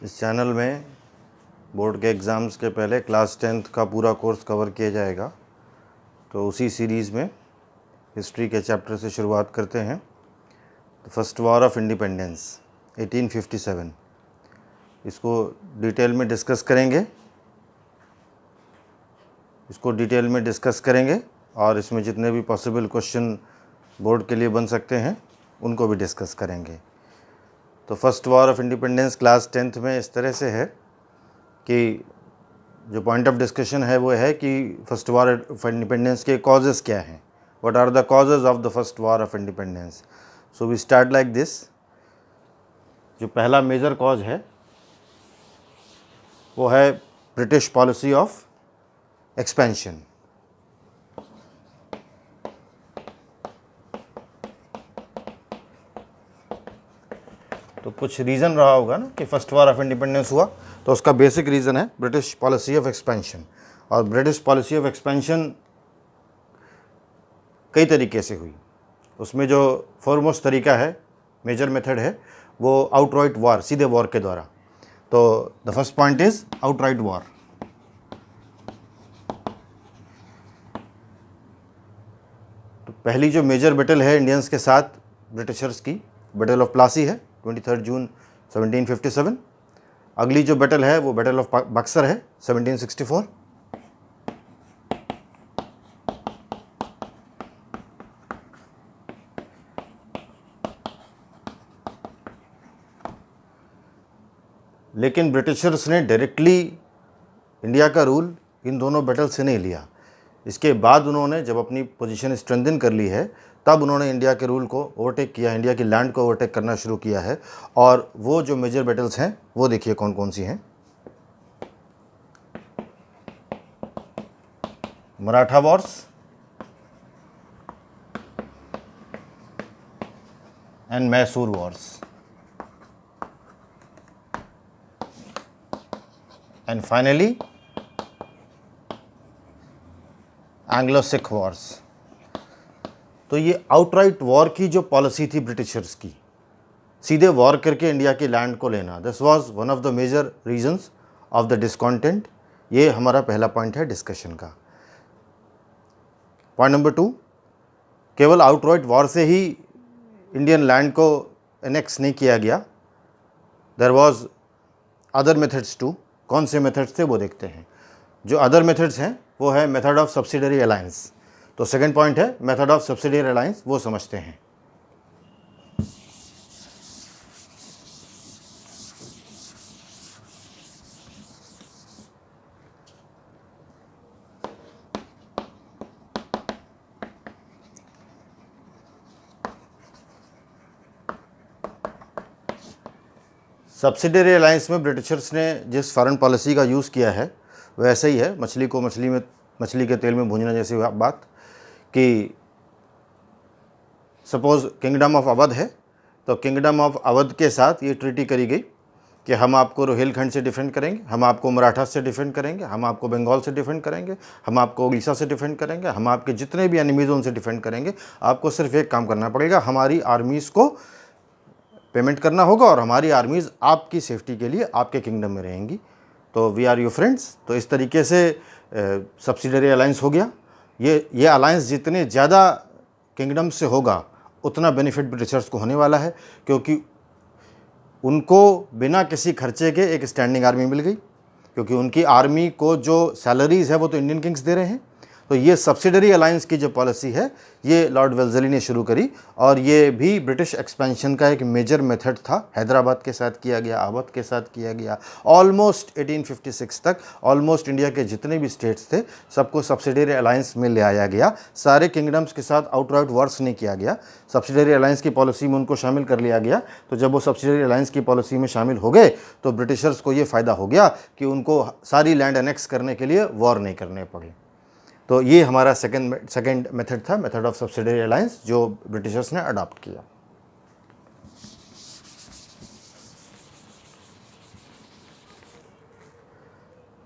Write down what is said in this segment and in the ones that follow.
इस चैनल में बोर्ड के एग्ज़ाम्स के पहले क्लास 10th का पूरा कोर्स कवर किया जाएगा। तो उसी सीरीज़ में हिस्ट्री के चैप्टर से शुरुआत करते हैं। फर्स्ट वॉर ऑफ इंडिपेंडेंस 1857, इसको डिटेल में डिस्कस करेंगे और इसमें जितने भी पॉसिबल क्वेश्चन बोर्ड के लिए बन सकते हैं उनको भी डिस्कस करेंगे। तो first war of independence class 10th में इस तरह से है कि जो पॉइंट ऑफ डिस्कशन है वो है कि फर्स्ट वॉर ऑफ इंडिपेंडेंस के कॉजेज़ क्या हैं, what are the causes of the first war of independence. So we start like this. जो पहला मेजर कॉज है वो है ब्रिटिश पॉलिसी ऑफ एक्सपेंशन। तो कुछ रीज़न रहा होगा ना कि फर्स्ट वॉर ऑफ इंडिपेंडेंस हुआ, तो उसका बेसिक रीज़न है ब्रिटिश पॉलिसी ऑफ एक्सपेंशन। और ब्रिटिश पॉलिसी ऑफ एक्सपेंशन कई तरीके से हुई। उसमें जो फॉरमोस्ट तरीका है, मेजर मेथड है, वो आउटराइट वॉर, सीधे वॉर के द्वारा। तो the first point is outright war. तो पहली जो मेजर बैटल है इंडियंस के साथ ब्रिटिशर्स की, बैटल ऑफ प्लासी है 23 जून 1757। अगली जो बैटल है वो बैटल ऑफ बक्सर है 1764। लेकिन ब्रिटिशर्स ने डायरेक्टली इंडिया का रूल इन दोनों बैटल से नहीं लिया। इसके बाद उन्होंने जब अपनी पोजीशन स्ट्रेंथन कर ली है, तब उन्होंने इंडिया के रूल को ओवरटेक किया, इंडिया की लैंड को ओवरटेक करना शुरू किया है। और वो जो मेजर बैटल्स हैं वो देखिए कौन कौन सी हैं। Maratha Wars and Mysore Wars and finally Anglo Sikh Wars. तो ये आउटराइट वॉर की जो पॉलिसी थी ब्रिटिशर्स की, सीधे वॉर करके इंडिया की लैंड को लेना, this was one of the major reasons of the discontent. ये हमारा पहला पॉइंट है डिस्कशन का। पॉइंट नंबर 2, केवल आउटराइट वॉर से ही इंडियन लैंड को एनेक्स नहीं किया गया, there was other methods too. कौन से मेथड्स थे वो देखते हैं। जो अदर मेथड्स हैं वो है मेथड ऑफ सब्सिडरी अलायंस। तो सेकंड पॉइंट है मेथड ऑफ सब्सिडरी अलायंस, वो समझते हैं। सब्सिडरी अलायंस में ब्रिटिशर्स ने जिस फॉरेन पॉलिसी का यूज़ किया है वह ऐसा ही है, मछली को मछली के तेल में भूनना जैसी बात। कि सपोज़ किंगडम ऑफ अवध है, तो किंगडम ऑफ अवध के साथ ये ट्रीटी करी गई कि हम आपको रोहिलखंड से डिफेंड करेंगे, हम आपको मराठा से डिफेंड करेंगे, हम आपको बंगाल से डिफेंड करेंगे, हम आपको उड़ीसा से डिफेंड करेंगे, हम आपके जितने भी एनिमीज़ उनसे डिफेंड करेंगे। आपको सिर्फ एक काम करना पड़ेगा, हमारी आर्मीज़ को पेमेंट करना होगा और हमारी आर्मीज़ आपकी सेफ्टी के लिए आपके किंगडम में रहेंगी। तो वी आर योर फ्रेंड्स। तो इस तरीके से सब्सिडरी अलायंस हो गया। ये अलायंस जितने ज़्यादा किंगडम से होगा उतना बेनिफिट ब्रिटिशर्स को होने वाला है, क्योंकि उनको बिना किसी खर्चे के एक स्टैंडिंग आर्मी मिल गई, क्योंकि उनकी आर्मी को जो सैलरीज़ है वो तो इंडियन किंग्स दे रहे हैं। तो ये सब्सिडरी अलायंस की जो पॉलिसी है ये लॉर्ड वेल्लेस्ली ने शुरू करी, और ये भी ब्रिटिश एक्सपेंशन का एक मेजर मेथड था। हैदराबाद के साथ किया गया, अवध के साथ किया गया। ऑलमोस्ट 1856 तक ऑलमोस्ट इंडिया के जितने भी स्टेट्स थे सबको सब्सिडरी अलायंस में ले आया गया। सारे किंगडम्स के साथ आउटराइट वॉर्स नहीं किया गया, सब्सिडरी अलायंस की पॉलिसी में उनको शामिल कर लिया गया। तो जब वो सब्सिडरी अलायंस की पॉलिसी में शामिल हो गए तो ब्रिटिशर्स को ये फ़ायदा हो गया कि उनको सारी लैंड एनेक्स करने के लिए वॉर नहीं करने पड़े। तो ये हमारा सेकंड मेथड था, मेथड ऑफ सब्सिडरी अलायंस, जो ब्रिटिशर्स ने अडॉप्ट किया।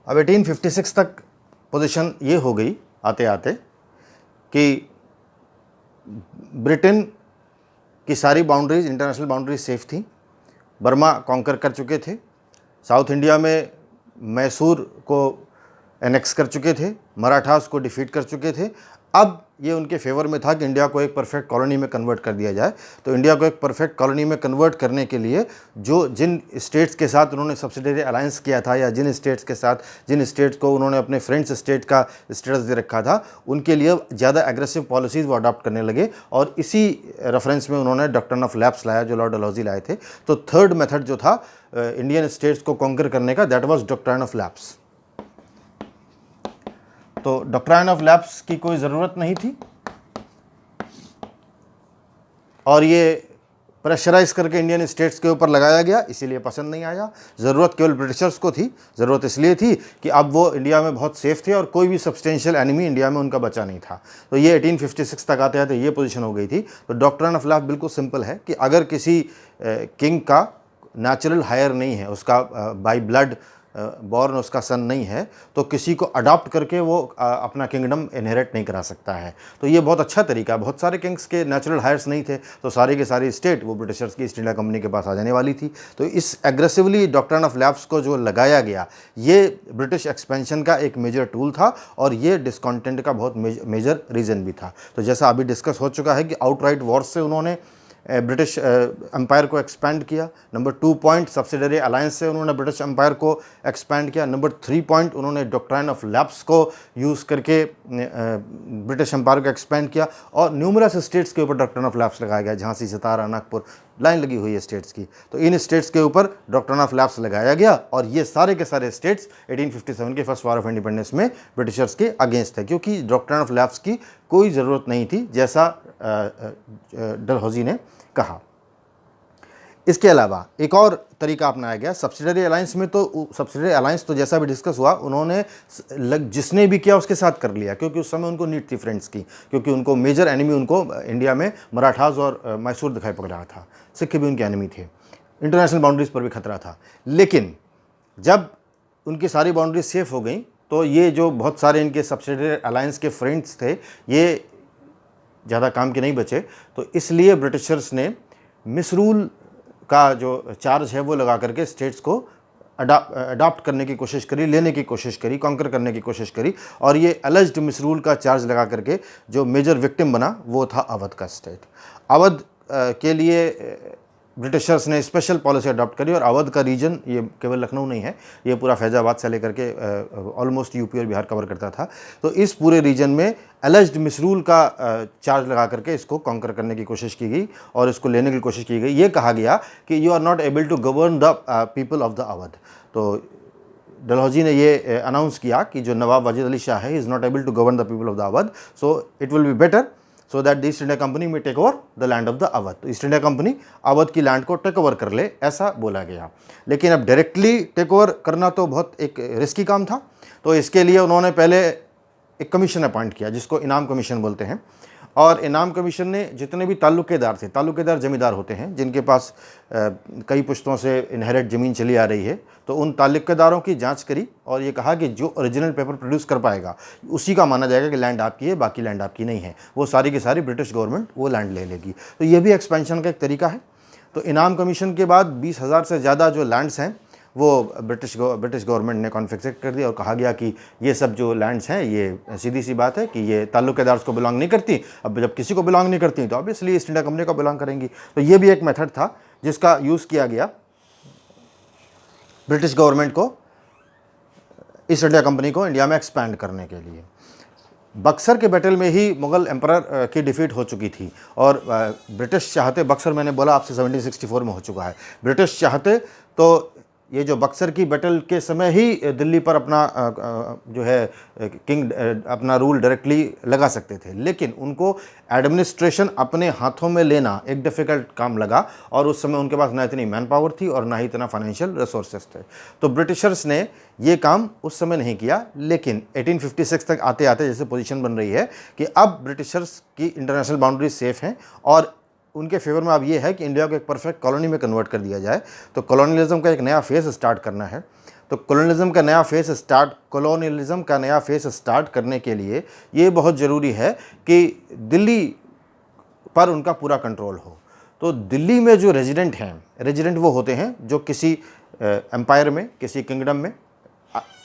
अब 1856 तक पोजीशन ये हो गई आते आते कि ब्रिटेन की सारी बाउंड्रीज, इंटरनेशनल बाउंड्रीज सेफ थी। बर्मा कॉन्कर कर चुके थे, साउथ इंडिया में मैसूर को एनेक्स कर चुके थे, मराठास को डिफीट कर चुके थे। अब ये उनके फेवर में था कि इंडिया को एक परफेक्ट कॉलोनी में कन्वर्ट कर दिया जाए। तो इंडिया को एक परफेक्ट कॉलोनी में कन्वर्ट करने के लिए जिन स्टेट्स के साथ उन्होंने सब्सिडरी अलायंस किया था, या जिन स्टेट्स को उन्होंने अपने फ्रेंड्स स्टेट का स्टेटस दे रखा था, उनके लिए ज़्यादा एग्रेसिव पॉलिसीज़ वो अडॉप्ट करने लगे। और इसी रेफरेंस में उन्होंने डॉक्ट्रिन ऑफ लैप्स लाया, जो लॉर्ड डलहौजी लाए थे। तो थर्ड मेथड जो था इंडियन स्टेट्स को कॉन्कर करने का, that was doctrine of lapse. तो डॉक्ट्रिन ऑफ लैप्स की कोई ज़रूरत नहीं थी, और ये प्रेशराइज करके इंडियन स्टेट्स के ऊपर लगाया गया, इसीलिए पसंद नहीं आया। ज़रूरत केवल ब्रिटिशर्स को थी। ज़रूरत इसलिए थी कि अब वो इंडिया में बहुत सेफ थे और कोई भी सब्सटेंशियल एनिमी इंडिया में उनका बचा नहीं था। तो ये 1856 तक आते आते ये पोजीशन हो गई थी। तो डॉक्ट्रिन ऑफ लैप्स बिल्कुल सिंपल है कि अगर किसी किंग का नेचुरल हायर नहीं है, उसका बाय ब्लड बॉर्न उसका सन नहीं है, तो किसी को अडॉप्ट करके वो अपना किंगडम इनहेरिट नहीं करा सकता है। तो ये बहुत अच्छा तरीका है। बहुत सारे किंग्स के नेचुरल हायर्स नहीं थे, तो सारी के सारी स्टेट वो ब्रिटिशर्स की ईस्ट इंडिया कंपनी के पास आ जाने वाली थी। तो इस एग्रेसिवली डॉक्ट्रिन ऑफ लैप्स को जो लगाया गया, ये ब्रिटिश एक्सपेंशन का एक मेजर टूल था, और ये डिस्कॉन्टेंट का बहुत मेजर रीज़न भी था। तो जैसा अभी डिस्कस हो चुका है कि आउटराइट वॉर्स से उन्होंने ब्रिटिश एम्पायर को एक्सपैंड किया। नंबर 2 पॉइंट, सब्सिडरी अलायंस से उन्होंने ब्रिटिश एम्पायर को एक्सपैंड किया। नंबर 3 पॉइंट, उन्होंने डॉक्ट्रिन ऑफ लैप्स को यूज़ करके ब्रिटिश एम्पायर को एक्सपैंड किया। और न्यूमरस स्टेट्स के ऊपर डॉक्ट्रिन ऑफ लैप्स लगाया गया, झांसी, सतारा, नागपुर, लाइन लगी हुई है स्टेट्स की। तो इन स्टेट्स के ऊपर डॉक्ट्रिन ऑफ लैप्स लगाया गया, और ये सारे के सारे स्टेट्स 1857 के फर्स्ट वॉर ऑफ इंडिपेंडेंस में ब्रिटिशर्स के अगेंस्ट थे, क्योंकि डॉक्ट्रिन ऑफ लैप्स की कोई ज़रूरत नहीं थी, जैसा डलहौजी ने कहा। इसके अलावा एक और तरीका अपनाया गया सब्सिडरी अलायंस में। तो सब्सिडरी अलायंस तो जैसा भी डिस्कस हुआ, उन्होंने जिसने भी किया उसके साथ कर लिया, क्योंकि उस समय उनको नीड थी फ्रेंड्स की, क्योंकि उनको मेजर एनिमी उनको इंडिया में मराठास और मैसूर दिखाई पड़ रहा था। सिख भी उनके एनिमी थे, इंटरनेशनल बाउंड्रीज पर भी खतरा था। लेकिन जब उनकी सारी बाउंड्रीज सेफ हो गई, तो ये जो बहुत सारे इनके सब्सिडरी अलायंस के फ्रेंड्स थे, ये ज़्यादा काम के नहीं बचे। तो इसलिए ब्रिटिशर्स ने मिसरूल का जो चार्ज है वो लगा करके स्टेट्स को अडॉप्ट करने की कोशिश करी, लेने की कोशिश करी, कॉन्कर करने की कोशिश करी। और ये अलेज्ड मिसरूल का चार्ज लगा करके जो मेजर विक्टिम बना वो था अवध का स्टेट। अवध के लिए ब्रिटिशर्स ने स्पेशल पॉलिसी अडॉप्ट करी, और अवध का रीजन ये केवल लखनऊ नहीं है, ये पूरा फैज़ाबाद से लेकर के ऑलमोस्ट यूपी और बिहार कवर करता था। तो इस पूरे रीजन में अलेज्ड मिसरूल का चार्ज लगा करके इसको कॉन्कर करने की कोशिश की गई और इसको लेने की कोशिश की गई। ये कहा गया कि you are not able to govern the people of the Awadh. तो डलहौजी ने ये अनाउंस किया कि जो नवाब वाजिद अली शाह है, is not able to govern the people of the Awadh, so it will be better so that the East India Company may take over the land of the Awadh. तो East India company Awadh की land को take over कर ले, ऐसा बोला गया। लेकिन अब डायरेक्टली टेक ओवर करना तो बहुत एक रिस्की काम था। तो इसके लिए उन्होंने पहले एक कमीशन अपॉइंट किया, जिसको इनाम कमीशन बोलते हैं। और इनाम कमीशन ने जितने भी ताल्लुकेदार थे, ताल्लुकेदार जमींदार होते हैं जिनके पास कई पुश्तों से इनहेरिट ज़मीन चली आ रही है, तो उन ताल्लुकेदारों की जांच करी और ये कहा कि जो ओरिजिनल पेपर प्रोड्यूस कर पाएगा उसी का माना जाएगा कि लैंड आपकी है, बाकी लैंड आपकी नहीं है। वो सारी की सारी ब्रिटिश गवर्नमेंट वो लैंड ले लेगी। तो ये भी एक्सपेंशन का एक तरीका है। तो इनाम कमीशन के बाद 20,000 से ज़्यादा जो लैंड्स हैं वो ब्रिटिश गवर्नमेंट ने कॉन्फिस्केट कर दिया, और कहा गया कि ये सब जो लैंड्स हैं, ये सीधी सी बात है कि ये ताल्लुकेदार्स को बिलोंग नहीं करती। अब जब किसी को बिलोंग नहीं करती तो ऑब्वियसली ईस्ट इंडिया कंपनी को बिलोंग करेंगी। तो ये भी एक मेथड था जिसका यूज़ किया गया ब्रिटिश गवर्नमेंट को ईस्ट इंडिया कंपनी को इंडिया में एक्सपैंड करने के लिए। बक्सर के बैटल में ही मुग़ल एम्परर की डिफीट हो चुकी थी, और ब्रिटिश चाहते, बक्सर मैंने बोला आपसे 1764 में हो चुका है, ब्रिटिश चाहते तो ये जो बक्सर की बैटल के समय ही दिल्ली पर अपना जो है किंग अपना रूल डायरेक्टली लगा सकते थे। लेकिन उनको एडमिनिस्ट्रेशन अपने हाथों में लेना एक डिफ़िकल्ट काम लगा, और उस समय उनके पास ना इतनी मैन पावर थी और ना ही इतना फाइनेंशियल रिसोर्सेज थे। तो ब्रिटिशर्स ने ये काम उस समय नहीं किया। लेकिन 1856 तक आते आते जैसे पोजीशन बन रही है कि अब ब्रिटिशर्स की इंटरनेशनल बाउंड्री सेफ हैं, और उनके फेवर में अब ये है कि इंडिया को एक परफेक्ट कॉलोनी में कन्वर्ट कर दिया जाए। तो कॉलोनियलिज्म का एक नया फेज़ स्टार्ट करना है। तो कॉलोनियलिज्म का नया फेज़ स्टार्ट करने के लिए ये बहुत ज़रूरी है कि दिल्ली पर उनका पूरा कंट्रोल हो। तो दिल्ली में जो रेजिडेंट हैं, रेजिडेंट वो होते हैं जो किसी एम्पायर में, किसी किंगडम में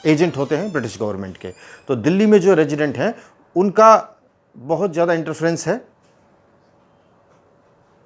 एजेंट होते हैं ब्रिटिश गवर्नमेंट के। तो दिल्ली में जो रेजिडेंट हैं उनका बहुत ज़्यादा इंटरफेरेंस है।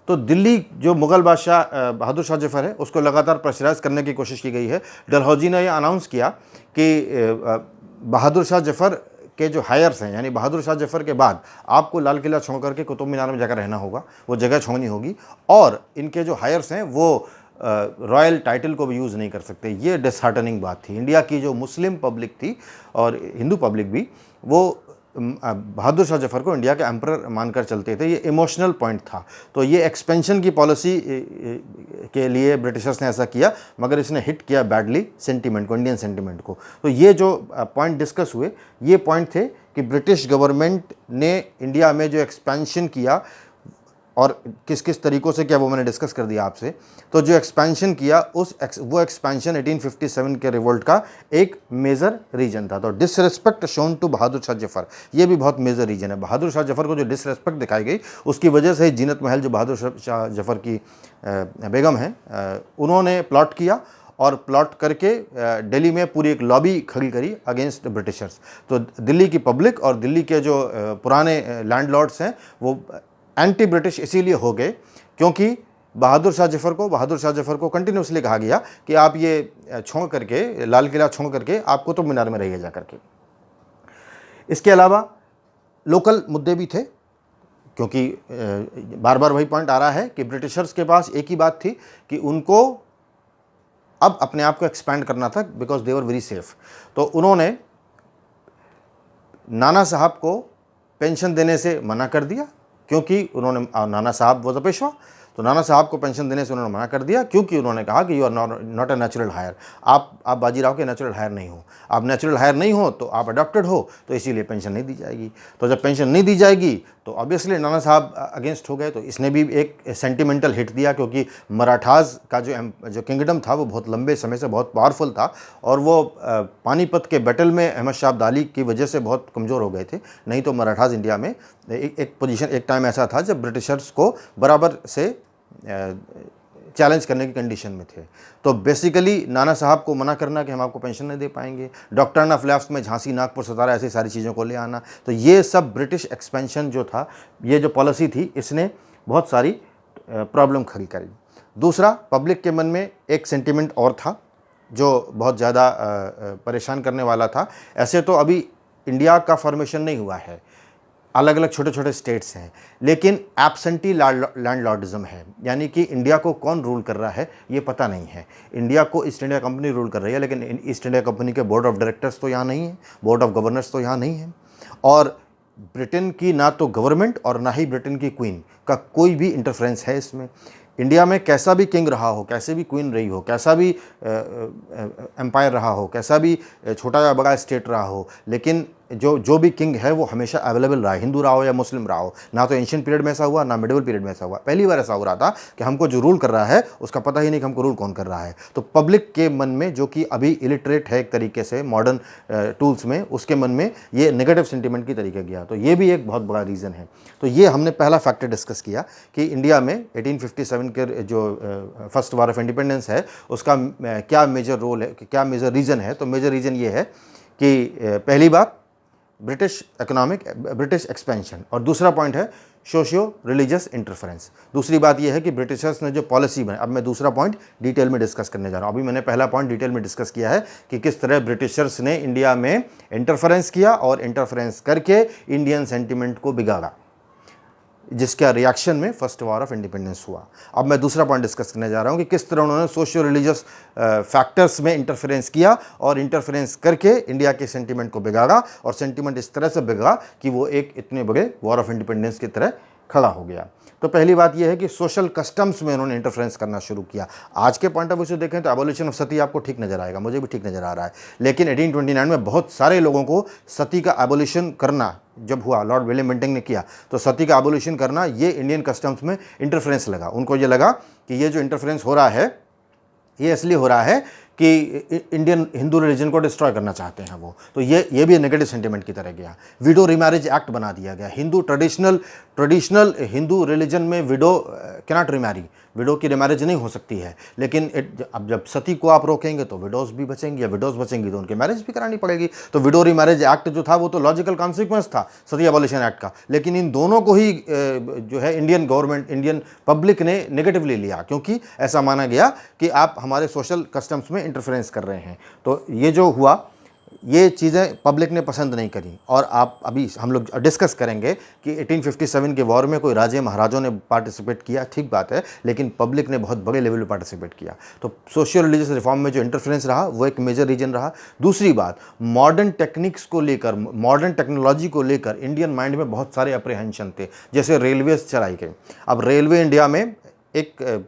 तो दिल्ली जो मुग़ल बादशाह बहादुर शाह जफ़र है उसको लगातार प्रेशराइज करने की कोशिश की गई है। डलहौजी ने यह अनाउंस किया कि बहादुर शाह जफ़र के जो हायर्स हैं, यानी बहादुर शाह जफ़र के बाद आपको लाल किला छोड़ करके कुतुब मीनार में जाकर रहना होगा, वो जगह छोड़नी होगी, और इनके जो हायर्स हैं वो रॉयल टाइटल को भी यूज़ नहीं कर सकते। ये डिसहार्टनिंग बात थी। इंडिया की जो मुस्लिम पब्लिक थी और हिंदू पब्लिक भी, वो बहादुर शाह जफ़र को इंडिया के एम्परर मानकर चलते थे। ये इमोशनल पॉइंट था। तो ये एक्सपेंशन की पॉलिसी के लिए ब्रिटिशर्स ने ऐसा किया, मगर इसने हिट किया बैडली सेंटीमेंट को, इंडियन सेंटीमेंट को। तो ये जो पॉइंट डिस्कस हुए, ये पॉइंट थे कि ब्रिटिश गवर्नमेंट ने इंडिया में जो एक्सपेंशन किया और किस किस तरीक़ों से किया वो मैंने डिस्कस कर दिया आपसे। तो जो एक्सपेंशन किया वो एक्सपेंशन 1857 के रिवोल्ट का एक मेजर रीजन था। तो disrespect shown to Bahadur Shah Zafar, ये भी बहुत मेजर रीजन है। बहादुर शाह जफ़र को जो डिसरिस्पेक्ट दिखाई गई, उसकी वजह से जीनत महल जो बहादुर शाह जफ़र की बेगम है, उन्होंने प्लॉट किया और प्लॉट करके दिल्ली में पूरी एक लॉबी खड़ी करी अगेंस्ट ब्रिटिशर्स। तो दिल्ली की पब्लिक और दिल्ली के जो पुराने लैंडलॉर्ड्स हैं वो एंटी ब्रिटिश इसीलिए हो गए क्योंकि बहादुर शाह जफ़र को कंटिन्यूसली कहा गया कि आप ये छोड़ करके, लाल किला छोड़ करके आप कुतुब मीनार में रहिए जा करके। इसके अलावा लोकल मुद्दे भी थे, क्योंकि बार बार वही पॉइंट आ रहा है कि ब्रिटिशर्स के पास एक ही बात थी कि उनको अब अपने आप को एक्सपैंड करना था, because they were very safe. तो उन्होंने नाना साहब को पेंशन देने से मना कर दिया, क्योंकि उन्होंने, नाना साहब वो तो पेशवा, तो नाना साहब को पेंशन देने से उन्होंने मना कर दिया, क्योंकि उन्होंने कहा कि you are not a natural heir. आप बाजीराव के नेचुरल हायर नहीं हो, आप नेचुरल हायर नहीं हो तो आप अडॉप्टेड हो, तो इसीलिए पेंशन नहीं दी जाएगी। तो जब पेंशन नहीं दी जाएगी तो ऑब्वियसली नाना साहब अगेंस्ट हो गए। तो इसने भी एक सेंटिमेंटल हिट दिया, क्योंकि मराठास का जो किंगडम था वो बहुत लंबे समय से बहुत पावरफुल था, और वो पानीपत के बैटल में अहमद शाह अब्दाली की वजह से बहुत कमज़ोर हो गए थे। नहीं तो मराठास इंडिया में एक पोजीशन, एक टाइम ऐसा था जब ब्रिटिशर्स को बराबर से चैलेंज करने की कंडीशन में थे। तो बेसिकली नाना साहब को मना करना कि हम आपको पेंशन नहीं दे पाएंगे, डॉक्ट्रिन ऑफ लैप्स में झांसी, नागपुर, सतारा, ऐसी सारी चीज़ों को ले आना। तो ये सब ब्रिटिश एक्सपेंशन जो था, ये जो पॉलिसी थी, इसने बहुत सारी प्रॉब्लम खड़ी करी। दूसरा, पब्लिक के मन में एक सेंटिमेंट और था जो बहुत ज़्यादा परेशान करने वाला था। ऐसे तो अभी इंडिया का फॉर्मेशन नहीं हुआ है, अलग अलग छोटे छोटे स्टेट्स हैं, लेकिन एब्सेंटी लैंडलॉर्डिज्म है, यानी कि इंडिया को कौन रूल कर रहा है ये पता नहीं है। इंडिया को ईस्ट इंडिया कंपनी रूल कर रही है, लेकिन ईस्ट इंडिया कंपनी के बोर्ड ऑफ डायरेक्टर्स तो यहाँ नहीं है, बोर्ड ऑफ गवर्नर्स तो यहाँ नहीं है, और ब्रिटेन की ना तो गवर्नमेंट और ना ही ब्रिटेन की क्वीन का कोई भी इंटरफेरेंस है इसमें। इंडिया में कैसा भी किंग रहा हो, कैसे भी क्वीन रही हो, कैसा भी एम्पायर रहा हो, कैसा भी छोटा या बड़ा स्टेट रहा हो, लेकिन जो भी किंग है वो हमेशा अवेलेबल रहा है, हिंदू रहा हो या मुस्लिम रहा हो। ना तो एंशिएंट पीरियड में ऐसा हुआ, ना मिडिवल पीरियड में ऐसा हुआ। पहली बार ऐसा हो रहा था कि हमको जो रूल कर रहा है उसका पता ही नहीं कि हमको रूल कौन कर रहा है। तो पब्लिक के मन में, जो कि अभी इलिटरेट है एक तरीके से मॉडर्न टूल्स में, उसके मन में ये नेगेटिव सेंटिमेंट की तरीके गया। तो ये भी एक बहुत बड़ा रीज़न है। तो ये हमने पहला फैक्टर डिस्कस किया कि इंडिया में 1857 के जो फर्स्ट वार ऑफ इंडिपेंडेंस है उसका क्या मेजर रोल है, क्या मेजर रीज़न है। तो मेजर रीज़न ये है कि पहली बात ब्रिटिश एक्सपेंशन, और दूसरा पॉइंट है सोशियो रिलीजियस इंटरफेरेंस। दूसरी बात यह है कि ब्रिटिशर्स ने जो पॉलिसी बनाई, अब मैं दूसरा पॉइंट डिटेल में डिस्कस करने जा रहा हूँ। अभी मैंने पहला पॉइंट डिटेल में डिस्कस किया है कि किस तरह ब्रिटिशर्स ने इंडिया में इंटरफेरेंस किया और इंटरफेरेंस करके इंडियन सेंटिमेंट को बिगाड़ा, जिसका रिएक्शन में फर्स्ट वॉर ऑफ इंडिपेंडेंस हुआ। अब मैं दूसरा पॉइंट डिस्कस करने जा रहा हूँ कि किस तरह उन्होंने सोशियो रिलीजियस फैक्टर्स में इंटरफेरेंस किया और इंटरफेरेंस करके इंडिया के सेंटिमेंट को बिगाड़ा, और सेंटिमेंट इस तरह से बिगड़ा कि वो एक इतने बड़े वॉर ऑफ इंडिपेंडेंस की तरह खड़ा हो गया। तो पहली बात यह है कि सोशल कस्टम्स में उन्होंने इंटरफेरेंस करना शुरू किया। आज के पॉइंट ऑफ व्यू से देखें तो एबोलिशन ऑफ सती आपको ठीक नज़र आएगा, मुझे भी ठीक नज़र आ रहा है, लेकिन 1829 में बहुत सारे लोगों को सती का एबोलिशन करना जब हुआ, लॉर्ड विलियम बेंटिंग ने किया, तो सती का एबोलिशन करना ये इंडियन कस्टम्स में इंटरफेरेंस लगा। उनको ये लगा कि ये जो इंटरफेरेंस हो रहा है ये इसलिए हो रहा है कि इंडियन हिंदू रिलीजन को डिस्ट्रॉय करना चाहते हैं वो। तो ये भी नेगेटिव सेंटिमेंट की तरह गया। विडो रिमैरिज एक्ट बना दिया गया। हिंदू ट्रेडिशनल हिंदू रिलीजन में विडो कैनॉट रिमैरी, विडो की रिमैरिज नहीं हो सकती है। लेकिन अब जब सती को आप रोकेंगे तो विडोज भी बचेंगी, या विडोज बचेंगी तो उनकी मैरिज भी करानी पड़ेगी। तो विडो रिमैरिज एक्ट जो था वो तो लॉजिकल कॉन्सिक्वेंस था सती एबॉलिशन एक्ट का। लेकिन इन दोनों को ही जो है इंडियन गवर्नमेंट, इंडियन पब्लिक ने नेगेटिवली लिया, क्योंकि ऐसा माना गया कि आप हमारे सोशल कस्टम्स में इंटरफेरेंस कर रहे हैं। तो ये जो हुआ, ये चीज़ें पब्लिक ने पसंद नहीं करी। और आप अभी हम लोग डिस्कस करेंगे कि 1857 के वॉर में कोई राजे महाराजों ने पार्टिसिपेट किया, ठीक बात है, लेकिन पब्लिक ने बहुत बड़े लेवल पे पार्टिसिपेट किया। तो सोशियो रिलीजियस रिफॉर्म में जो इंटरफेरेंस रहा वो एक मेजर रीजन रहा। दूसरी बात, मॉडर्न टेक्निक्स को लेकर, मॉडर्न टेक्नोलॉजी को लेकर इंडियन माइंड में बहुत सारे अप्रीहेंशन थे। जैसे रेलवेज चलाई गई। अब रेलवे इंडिया में एक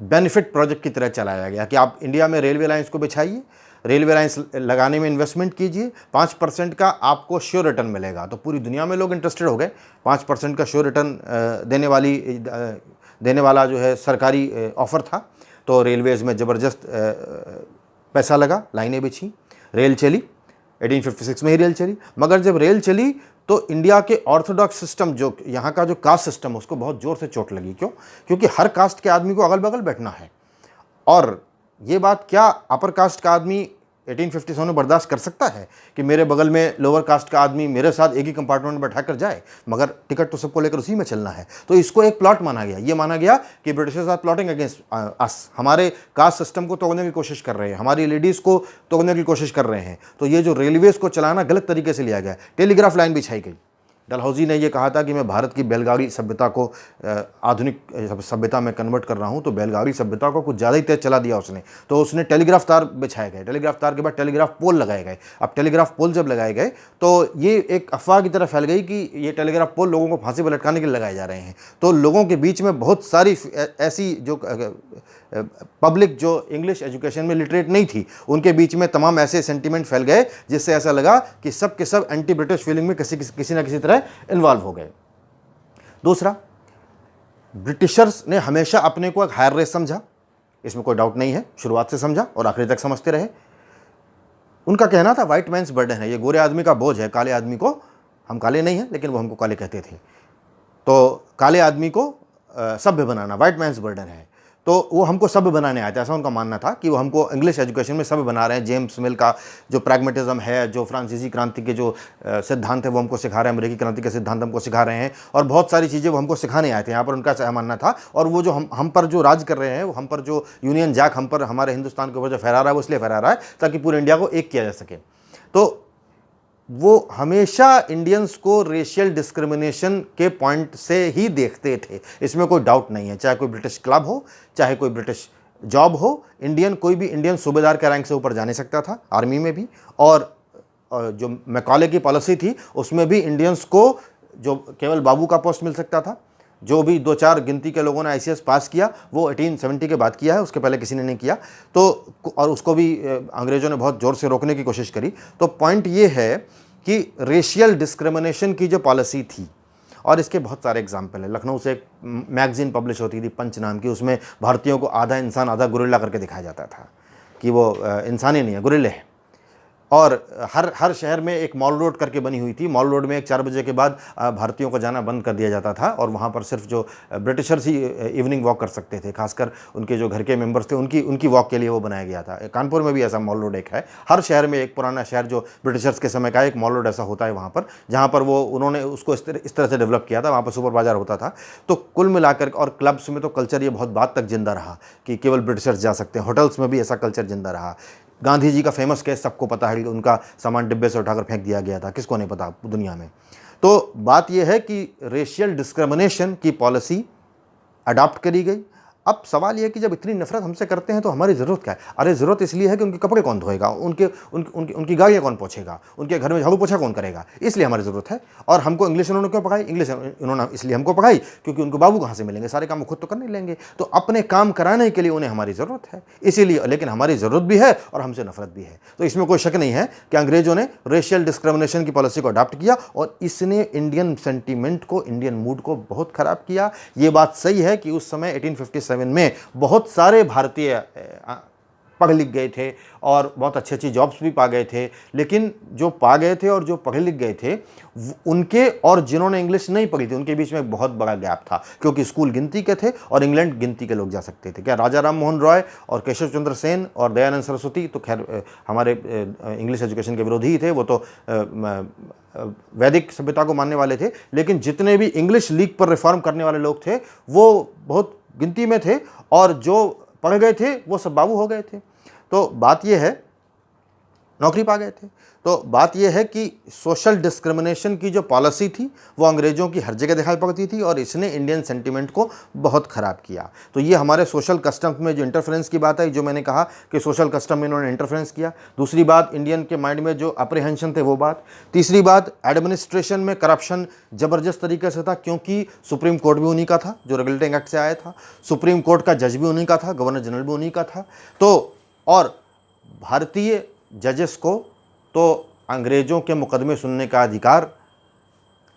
बेनिफिट प्रोजेक्ट की तरह चलाया गया कि आप इंडिया में रेलवे लाइन्स को बिछाइए, रेलवे लाइन्स लगाने में इन्वेस्टमेंट कीजिए, 5% का आपको श्योर रिटर्न मिलेगा। तो पूरी दुनिया में लोग इंटरेस्टेड हो गए। 5% का श्योर रिटर्न देने वाला जो है सरकारी ऑफर था। तो रेलवेज़ में ज़बरदस्त पैसा लगा, लाइनें बिछी, रेल चली। 1856 में ही रेल चली। मगर जब रेल चली तो इंडिया के ऑर्थोडॉक्स सिस्टम, जो यहाँ का जो कास्ट सिस्टम, उसको बहुत ज़ोर से चोट लगी। क्यों? क्योंकि हर कास्ट के आदमी को अगल बगल बैठना है। और ये बात क्या अपर कास्ट का आदमी 1857 में बर्दाश्त कर सकता है कि मेरे बगल में लोअर कास्ट का आदमी मेरे साथ एक ही कंपार्टमेंट में बैठा कर जाए? मगर टिकट तो सबको लेकर उसी में चलना है। तो इसको एक प्लॉट माना गया। ये माना गया कि Britishers are plotting against us, हमारे कास्ट सिस्टम को तोड़ने की कोशिश कर रहे हैं, हमारी लेडीज़ को तोड़ने की कोशिश कर रहे हैं। तो ये जो रेलवेज़ को चलाना गलत तरीके से लिया गया। टेलीग्राफ लाइन बिछाई गई। डलहौजी ने यह कहा था कि मैं भारत की बैलगाड़ी सभ्यता को आधुनिक सभ्यता में कन्वर्ट कर रहा हूं। तो बैलगाड़ी सभ्यता को कुछ ज़्यादा ही तेज चला दिया उसने। तो उसने टेलीग्राफ तार बिछाए गए। टेलीग्राफ तार के बाद टेलीग्राफ पोल लगाए गए। अब टेलीग्राफ पोल जब लगाए गए तो ये एक अफवाह की तरह फैल गई कि ये टेलीग्राफ पोल लोगों को फांसी पर लटकाने के लिए लगाए जा रहे हैं। तो लोगों के बीच में बहुत सारी ऐसी जो पब्लिक जो इंग्लिश एजुकेशन में लिटरेट नहीं थी, उनके बीच में तमाम ऐसे सेंटीमेंट फैल गए जिससे ऐसा लगा कि सब के सब एंटी ब्रिटिश फीलिंग में किसी ना किसी तरह इन्वॉल्व हो गए। दूसरा, ब्रिटिशर्स ने हमेशा अपने को एक हायर रेस समझा, इसमें कोई डाउट नहीं है, शुरुआत से समझा और आखिरी तक समझते रहे। उनका कहना था वाइट मैन्स बर्डन है, ये गोरे आदमी का बोझ है, काले आदमी को, हम काले नहीं हैं लेकिन वो हमको काले कहते थे, तो काले आदमी को सभ्य बनाना वाइट मैन्स बर्डन है। तो वो हमको सभ्य बनाने आए थे, ऐसा उनका मानना था कि वो हमको इंग्लिश एजुकेशन में सभ्य बना रहे हैं। जेम्स मिल का जो प्रैग्मेटिज्म है, जो फ्रांसीसी क्रांति के जो सिद्धांत है वो हमको सिखा रहे हैं, अमेरिकी क्रांति के सिद्धांत हमको सिखा रहे हैं, और बहुत सारी चीज़ें वो हमको सिखाने आए थे। यहाँ पर उनका ऐसा मानना था। और वो जो हम पर जो राज कर रहे हैं, हम पर जो यूनियन जैक हम पर, हमारे हिंदुस्तान के ऊपर जो फहरा रहा है, वो इसलिए फहरा रहा है ताकि पूरे इंडिया को एक किया जा सके। तो वो हमेशा इंडियंस को रेशियल डिस्क्रिमिनेशन के पॉइंट से ही देखते थे, इसमें कोई डाउट नहीं है। चाहे कोई ब्रिटिश क्लब हो, चाहे कोई ब्रिटिश जॉब हो, कोई भी इंडियन सूबेदार के रैंक से ऊपर जा नहीं सकता था, आर्मी में भी। और जो मैकॉले की पॉलिसी थी उसमें भी इंडियंस को जो केवल बाबू का पोस्ट मिल सकता था। जो भी 2-4 गिनती के लोगों ने ICS पास किया वो 1870 के बाद किया है, उसके पहले किसी ने नहीं किया। तो और उसको भी अंग्रेज़ों ने बहुत ज़ोर से रोकने की कोशिश करी। तो पॉइंट ये है कि रेशियल डिस्क्रिमिनेशन की जो पॉलिसी थी, और इसके बहुत सारे एग्जाम्पल हैं। लखनऊ से एक मैगजीन पब्लिश होती थी पंच नाम की, उसमें भारतीयों को आधा इंसान आधा गुरिल्ला करके दिखाया जाता था कि वो इंसान ही नहीं है, गुरिल्ले हैं। और हर शहर में एक मॉल रोड करके बनी हुई थी। मॉल रोड में एक 4 बजे के बाद भारतीयों को जाना बंद कर दिया जाता था, और वहाँ पर सिर्फ जो ब्रिटिशर्स ही इवनिंग वॉक कर सकते थे, खासकर उनके जो घर के मेंबर्स थे उनकी वॉक के लिए वो बनाया गया था। कानपुर में भी ऐसा मॉल रोड एक है। हर शहर में एक पुराना शहर जो ब्रिटिशर्स के समय का एक मॉल रोड ऐसा होता है वहाँ पर, जहाँ पर वो उन्होंने उसको इस तरह से डेवलप किया था। वहाँ पर सुपर बाजार होता था। तो कुल मिलाकर, और क्लब्स में तो कल्चर ये बहुत बाद तक जिंदा रहा कि केवल ब्रिटिशर्स जा सकते हैं। होटल्स में भी ऐसा कल्चर जिंदा रहा। गांधी जी का फेमस केस सबको पता है कि उनका सामान डिब्बे से उठाकर फेंक दिया गया था, किसको नहीं पता दुनिया में। तो बात यह है कि रेशियल डिस्क्रिमिनेशन की पॉलिसी अडॉप्ट करी गई। अब सवाल यह कि जब इतनी नफरत हमसे करते हैं तो हमारी ज़रूरत क्या है? अरे ज़रूरत इसलिए है कि उनके कपड़े कौन धोएगा, उनकी गाड़ियाँ कौन पोछेगा, उनके घर में झाड़ू पोछा कौन करेगा, इसलिए हमारी ज़रूरत है। और हमको इंग्लिश उन्होंने क्यों पढ़ाई? इंग्लिश उन्होंने इसलिए हमको पढ़ाई क्योंकि उनको बाबू कहाँ से मिलेंगे, सारे काम खुद तो कर नहीं लेंगे। तो अपने काम कराने के लिए उन्हें हमारी ज़रूरत है, इसीलिए। लेकिन हमारी ज़रूरत भी है और हमसे नफरत भी है। तो इसमें कोई शक नहीं है कि अंग्रेज़ों ने रेशियल डिस्क्रिमिनेशन की पॉलिसी को अडॉप्ट किया, और इसने इंडियन सेंटीमेंट को, इंडियन मूड को बहुत ख़राब किया। ये बात सही है कि उस समय 1857 में बहुत सारे भारतीय पढ़ लिख गए थे और बहुत अच्छी अच्छी जॉब्स भी पा गए थे, लेकिन जो पा गए थे और जो पढ़े लिख गए थे उनके और जिन्होंने इंग्लिश नहीं पढ़ी थी उनके बीच में एक बहुत बड़ा गैप था, क्योंकि स्कूल गिनती के थे और इंग्लैंड गिनती के लोग जा सकते थे। क्या राजा राम मोहन रॉय और केशव चंद्र सेन और दयानंद सरस्वती तो खैर हमारे इंग्लिश एजुकेशन के विरोधी ही थे, वो तो वैदिक सभ्यता को मानने वाले थे, लेकिन जितने भी इंग्लिश लीग पर रिफॉर्म करने वाले लोग थे वो बहुत गिनती में थे और जो पढ़ गए थे वो सब बाबू हो गए थे। तो बात यह है, नौकरी पा गए थे। तो बात यह है कि सोशल डिस्क्रिमिनेशन की जो पॉलिसी थी वो अंग्रेज़ों की हर जगह दिखाई पड़ती थी और इसने इंडियन सेंटिमेंट को बहुत ख़राब किया। तो ये हमारे सोशल कस्टम में जो इंटरफेरेंस की बात है, जो मैंने कहा कि सोशल कस्टम में इन्होंने इंटरफेरेंस किया। दूसरी बात, इंडियन के माइंड में जो अप्रीहेंशन थे वो बात। तीसरी बात, एडमिनिस्ट्रेशन में करप्शन ज़बरदस्त तरीके से था, क्योंकि सुप्रीम कोर्ट भी उन्हीं का था जो रेगुलेटिंग एक्ट से आया था, सुप्रीम कोर्ट का जज भी उन्हीं का था, गवर्नर जनरल भी उन्हीं का था। तो और भारतीय जजेस को तो अंग्रेज़ों के मुकदमे सुनने का अधिकार